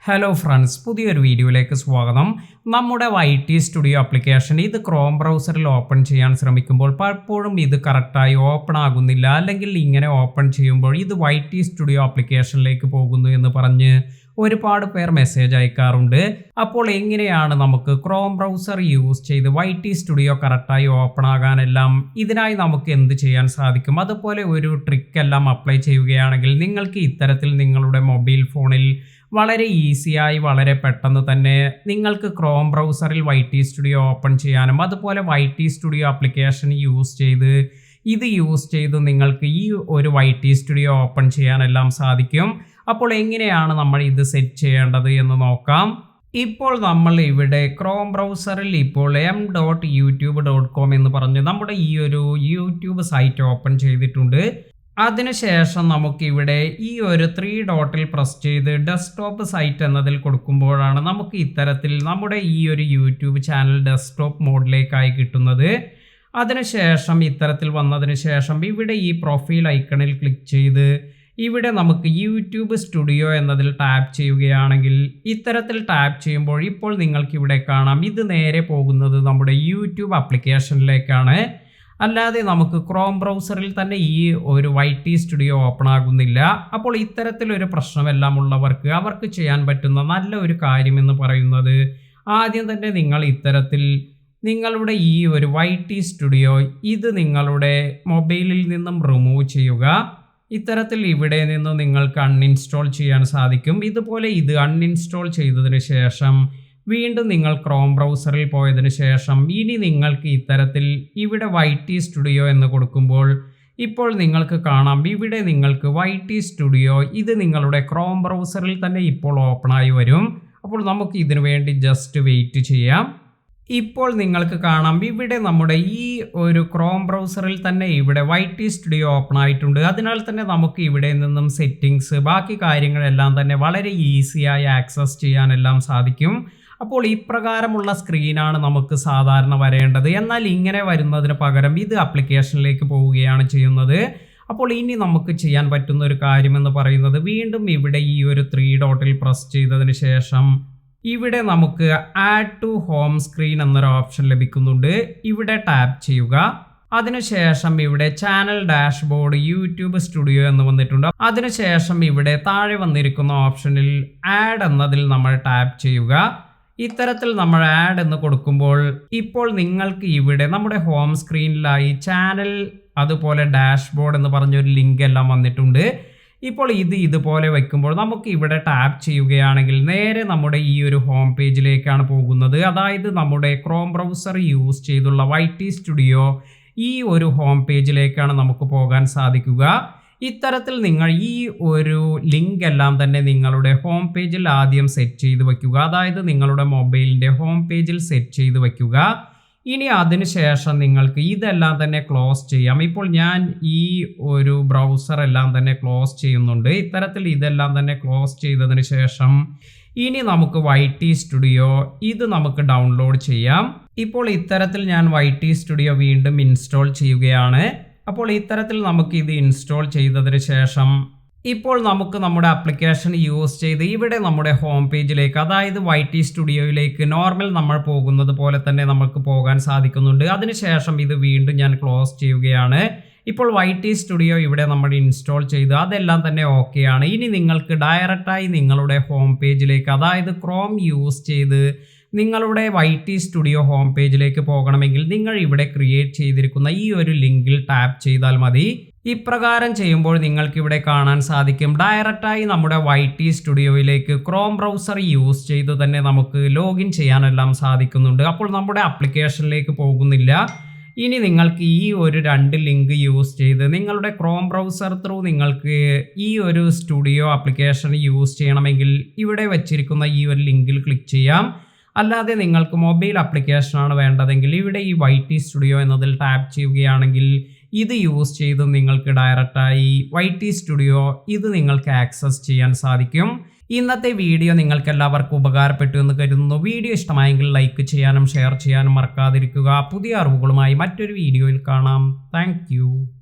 Hello friends, പുതിയൊരു വീഡിയോയിലേക്ക് സ്വാഗതം. നമ്മുടെ YT സ്റ്റുഡിയോ ആപ്ലിക്കേഷൻ ഇത് ക്രോം ബ്രൗസറിൽ ഓപ്പൺ ചെയ്യാൻ ശ്രമിക്കുമ്പോൾ പലപ്പോഴും ഇത് കറക്റ്റായി ഓപ്പൺ ആകുന്നില്ല, അല്ലെങ്കിൽ ഇങ്ങനെ ഓപ്പൺ ചെയ്യുമ്പോൾ ഇത് YT സ്റ്റുഡിയോ ആപ്ലിക്കേഷനിലേക്ക് പോകുന്നു എന്ന് പറഞ്ഞ് ഒരുപാട് പേർ മെസ്സേജ് അയക്കാറുണ്ട്. അപ്പോൾ എങ്ങനെയാണ് നമുക്ക് ക്രോം ബ്രൗസർ യൂസ് ചെയ്ത് YT സ്റ്റുഡിയോ കറക്റ്റായി ഓപ്പൺ ആകാനെല്ലാം ഇതിനായി നമുക്ക് എന്ത് ചെയ്യാൻ സാധിക്കും? അതുപോലെ ഒരു ട്രിക്ക് എല്ലാം അപ്ലൈ ചെയ്യുകയാണെങ്കിൽ നിങ്ങൾക്ക് ഇത്തരത്തിൽ നിങ്ങളുടെ മൊബൈൽ ഫോണിൽ വളരെ ഈസിയായി വളരെ പെട്ടെന്ന് തന്നെ നിങ്ങൾക്ക് ക്രോം ബ്രൗസറിൽ YT സ്റ്റുഡിയോ ഓപ്പൺ ചെയ്യാനും അതുപോലെ YT സ്റ്റുഡിയോ ആപ്ലിക്കേഷൻ യൂസ് ചെയ്ത് നിങ്ങൾക്ക് ഈ ഒരു YT സ്റ്റുഡിയോ ഓപ്പൺ ചെയ്യാനെല്ലാം സാധിക്കും. അപ്പോൾ എങ്ങനെയാണ് നമ്മൾ ഇത് സെറ്റ് ചെയ്യേണ്ടത് എന്ന് നോക്കാം. ഇപ്പോൾ നമ്മൾ ഇവിടെ ക്രോം ബ്രൗസറിൽ ഇപ്പോൾ m.youtube.com എന്ന് പറഞ്ഞ് നമ്മുടെ ഈ ഒരു യൂട്യൂബ് സൈറ്റ് ഓപ്പൺ ചെയ്തിട്ടുണ്ട്. അതിനുശേഷം നമുക്കിവിടെ ഈ ഒരു 3 ഡോട്ടിൽ പ്രസ് ചെയ്ത് ഡെസ്ക്ടോപ്പ് സൈറ്റ് എന്നതിൽ കൊടുക്കുമ്പോഴാണ് നമുക്ക് ഇത്തരത്തിൽ നമ്മുടെ ഈ ഒരു യൂട്യൂബ് ചാനൽ ഡെസ്ക്ടോപ്പ് മോഡിലേക്കായി കിട്ടുന്നത്. അതിനുശേഷം ഇത്തരത്തിൽ വന്നതിന് ശേഷം ഇവിടെ ഈ പ്രൊഫൈൽ ഐക്കണിൽ ക്ലിക്ക് ചെയ്ത് ഇവിടെ നമുക്ക് യൂട്യൂബ് സ്റ്റുഡിയോ എന്നതിൽ ടാപ്പ് ചെയ്യുകയാണെങ്കിൽ ഇത്തരത്തിൽ ടാപ്പ് ചെയ്യുമ്പോൾ ഇപ്പോൾ നിങ്ങൾക്ക് ഇവിടെ കാണാം ഇത് നേരെ പോകുന്നത് നമ്മുടെ യൂട്യൂബ് ആപ്ലിക്കേഷനിലേക്കാണ്. അല്ലാതെ നമുക്ക് ക്രോം ബ്രൗസറിൽ തന്നെ ഈ ഒരു YT സ്റ്റുഡിയോ ഓപ്പൺ ആകുന്നില്ല. അപ്പോൾ ഇത്തരത്തിലൊരു പ്രശ്നമെല്ലാം ഉള്ളവർക്ക് അവർക്ക് ചെയ്യാൻ പറ്റുന്ന നല്ല ഒരു കാര്യമെന്ന് പറയുന്നത് ആദ്യം തന്നെ നിങ്ങൾ ഇത്തരത്തിൽ നിങ്ങളുടെ ഈ ഒരു YT സ്റ്റുഡിയോ ഇത് നിങ്ങളുടെ മൊബൈലിൽ നിന്നും റിമൂവ് ചെയ്യുക. ഇത്തരത്തിൽ ഇവിടെ നിന്ന് നിങ്ങൾക്ക് അൺഇൻസ്റ്റാൾ ചെയ്യാൻ സാധിക്കും. ഇതുപോലെ ഇത് അൺഇൻസ്റ്റാൾ ചെയ്തതിന് ശേഷം വീണ്ടും നിങ്ങൾ ക്രോം ബ്രൗസറിൽ പോയതിനു ശേഷം ഇനി നിങ്ങൾക്ക് ഇത്തരത്തിൽ ഇവിടെ YT സ്റ്റുഡിയോ എന്ന് കൊടുക്കുമ്പോൾ ഇപ്പോൾ നിങ്ങൾക്ക് കാണാം ഇവിടെ നിങ്ങൾക്ക് YT സ്റ്റുഡിയോ ഇത് നിങ്ങളുടെ ക്രോം ബ്രൗസറിൽ തന്നെ ഇപ്പോൾ ഓപ്പണായി വരും. അപ്പോൾ നമുക്ക് ഇതിനു വേണ്ടി ജസ്റ്റ് വെയിറ്റ് ചെയ്യാം. ഇപ്പോൾ നിങ്ങൾക്ക് കാണാം ഇവിടെ നമ്മുടെ ഈ ഒരു ക്രോം ബ്രൗസറിൽ തന്നെ ഇവിടെ YT സ്റ്റുഡിയോ ഓപ്പൺ ആയിട്ടുണ്ട്. അതിനാൽ തന്നെ നമുക്ക് ഇവിടെ നിന്നും സെറ്റിങ്സ് ബാക്കി കാര്യങ്ങളെല്ലാം തന്നെ വളരെ ഈസിയായി ആക്സസ് ചെയ്യാനെല്ലാം സാധിക്കും. അപ്പോൾ ഇപ്രകാരമുള്ള സ്ക്രീനാണ് നമുക്ക് സാധാരണ വരേണ്ടത്. എന്നാൽ ഇങ്ങനെ വരുന്നതിന് പകരം ഇത് ആപ്ലിക്കേഷനിലേക്ക് പോവുകയാണ് ചെയ്യുന്നത്. അപ്പോൾ ഇനി നമുക്ക് ചെയ്യാൻ പറ്റുന്ന ഒരു കാര്യമെന്ന് പറയുന്നത് വീണ്ടും ഇവിടെ ഈ ഒരു 3 ഡോട്ടിൽ പ്രസ് ചെയ്തതിന് ശേഷം ഇവിടെ നമുക്ക് ആഡ് ടു ഹോം സ്ക്രീൻ എന്നൊരു ഓപ്ഷൻ ലഭിക്കുന്നുണ്ട്. ഇവിടെ ടാപ്പ് ചെയ്യുക. അതിനുശേഷം ഇവിടെ ചാനൽ ഡാഷ്ബോർഡ് യൂട്യൂബ് സ്റ്റുഡിയോ എന്ന് വന്നിട്ടുണ്ട്. അതിനുശേഷം ഇവിടെ താഴെ വന്നിരിക്കുന്ന ഓപ്ഷനിൽ ആഡ് എന്നതിൽ നമ്മൾ ടാപ്പ് ചെയ്യുക. ഇത്തരത്തിൽ നമ്മൾ ആഡ് എന്ന് കൊടുക്കുമ്പോൾ ഇപ്പോൾ നിങ്ങൾക്ക് ഇവിടെ നമ്മുടെ ഹോം സ്ക്രീനിലായി ചാനൽ അതുപോലെ ഡാഷ്ബോർഡ് എന്ന് പറഞ്ഞൊരു ലിങ്ക് എല്ലാം വന്നിട്ടുണ്ട്. ഇപ്പോൾ ഇതുപോലെ വയ്ക്കുമ്പോൾ നമുക്ക് ഇവിടെ ടാപ്പ് ചെയ്യുകയാണെങ്കിൽ നേരെ നമ്മുടെ ഈ ഒരു ഹോം പേജിലേക്കാണ് പോകുന്നത്. അതായത് നമ്മുടെ ക്രോം ബ്രൗസർ യൂസ് ചെയ്തുള്ള YT സ്റ്റുഡിയോ ഈ ഒരു ഹോം പേജിലേക്കാണ് നമുക്ക് പോകാൻ സാധിക്കുക. ഇത്തരത്തിൽ നിങ്ങൾ ഈ ഒരു ലിങ്ക് എല്ലാം തന്നെ നിങ്ങളുടെ ഹോം പേജിൽ ആദ്യം സെറ്റ് ചെയ്ത് വയ്ക്കുക. അതായത് നിങ്ങളുടെ മൊബൈലിൻ്റെ ഹോം പേജിൽ സെറ്റ് ചെയ്ത് വയ്ക്കുക. ഇനി അതിനുശേഷം നിങ്ങൾക്ക് ഇതെല്ലാം തന്നെ ക്ലോസ് ചെയ്യാം. ഇപ്പോൾ ഞാൻ ഈ ഒരു ബ്രൗസർ എല്ലാം തന്നെ ക്ലോസ് ചെയ്യുന്നുണ്ട്. ഇത്തരത്തിൽ ഇതെല്ലാം തന്നെ ക്ലോസ് ചെയ്തതിന് ശേഷം ഇനി നമുക്ക് YT സ്റ്റുഡിയോ ഇത് നമുക്ക് ഡൗൺലോഡ് ചെയ്യാം. ഇപ്പോൾ ഇത്തരത്തിൽ ഞാൻ YT സ്റ്റുഡിയോ വീണ്ടും ഇൻസ്റ്റാൾ ചെയ്യുകയാണ്. അപ്പോൾ ഇത്തരത്തിൽ നമുക്ക് ഇത് ഇൻസ്റ്റാൾ ചെയ്തതിന് ശേഷം ഇപ്പോൾ നമുക്ക് നമ്മുടെ ആപ്ലിക്കേഷൻ യൂസ് ചെയ്ത് ഇവിടെ നമ്മുടെ ഹോം പേജിലേക്ക് അതായത് YT സ്റ്റുഡിയോയിലേക്ക് നോർമൽ നമ്മൾ പോകുന്നത് പോലെ തന്നെ നമുക്ക് പോകാൻ സാധിക്കുന്നുണ്ട്. അതിനുശേഷം ഇത് വീണ്ടും ഞാൻ ക്ലോസ് ചെയ്യുകയാണ്. ഇപ്പോൾ YT സ്റ്റുഡിയോ ഇവിടെ നമ്മൾ ഇൻസ്റ്റാൾ ചെയ്ത് അതെല്ലാം തന്നെ ഓക്കെയാണ്. ഇനി നിങ്ങൾക്ക് ഡയറക്റ്റായി നിങ്ങളുടെ ഹോം പേജിലേക്ക് അതായത് ക്രോം യൂസ് ചെയ്ത് നിങ്ങളുടെ YT സ്റ്റുഡിയോ ഹോം പേജിലേക്ക് പോകണമെങ്കിൽ നിങ്ങൾ ഇവിടെ ക്രിയേറ്റ് ചെയ്തിരിക്കുന്ന ഈ ഒരു ലിങ്കിൽ ടാപ്പ് ചെയ്താൽ മതി. ഇപ്രകാരം ചെയ്യുമ്പോൾ നിങ്ങൾക്ക് ഇവിടെ കാണാൻ സാധിക്കും ഡയറക്റ്റായി നമ്മുടെ YT സ്റ്റുഡിയോയിലേക്ക് ക്രോം ബ്രൗസർ യൂസ് ചെയ്ത് തന്നെ നമുക്ക് ലോഗിൻ ചെയ്യാനെല്ലാം സാധിക്കുന്നുണ്ട്. അപ്പോൾ നമ്മുടെ ആപ്ലിക്കേഷനിലേക്ക് പോകുന്നില്ല. ഇനി നിങ്ങൾക്ക് ഈ ഒരു 2 ലിങ്ക് യൂസ് ചെയ്ത് നിങ്ങളുടെ ക്രോം ബ്രൗസർ ത്രൂ നിങ്ങൾക്ക് ഈ ഒരു സ്റ്റുഡിയോ ആപ്ലിക്കേഷൻ യൂസ് ചെയ്യണമെങ്കിൽ ഇവിടെ വച്ചിരിക്കുന്ന ഈ ഒരു ലിങ്കിൽ ക്ലിക്ക് ചെയ്യാം. അല്ലാതെ നിങ്ങൾക്ക് മൊബൈൽ ആപ്ലിക്കേഷനാണ് വേണ്ടതെങ്കിൽ ഇവിടെ ഈ YT സ്റ്റുഡിയോ എന്നതിൽ ടാപ്പ് ചെയ്യുകയാണെങ്കിൽ ഇത് യൂസ് ചെയ്ത് നിങ്ങൾക്ക് ഡയറക്റ്റായി YT സ്റ്റുഡിയോ ഇത് നിങ്ങൾക്ക് ആക്സസ് ചെയ്യാൻ സാധിക്കും. ഇന്നത്തെ വീഡിയോ നിങ്ങൾക്ക് എല്ലാവർക്കും ഉപകാരപ്പെട്ടു എന്ന് കരുതുന്നു. വീഡിയോ ഇഷ്ടമായെങ്കിൽ ലൈക്ക് ചെയ്യാനും ഷെയർ ചെയ്യാനും മറക്കാതിരിക്കുക. പുതിയ അറിവുകളുമായി മറ്റൊരു വീഡിയോയിൽ കാണാം. താങ്ക്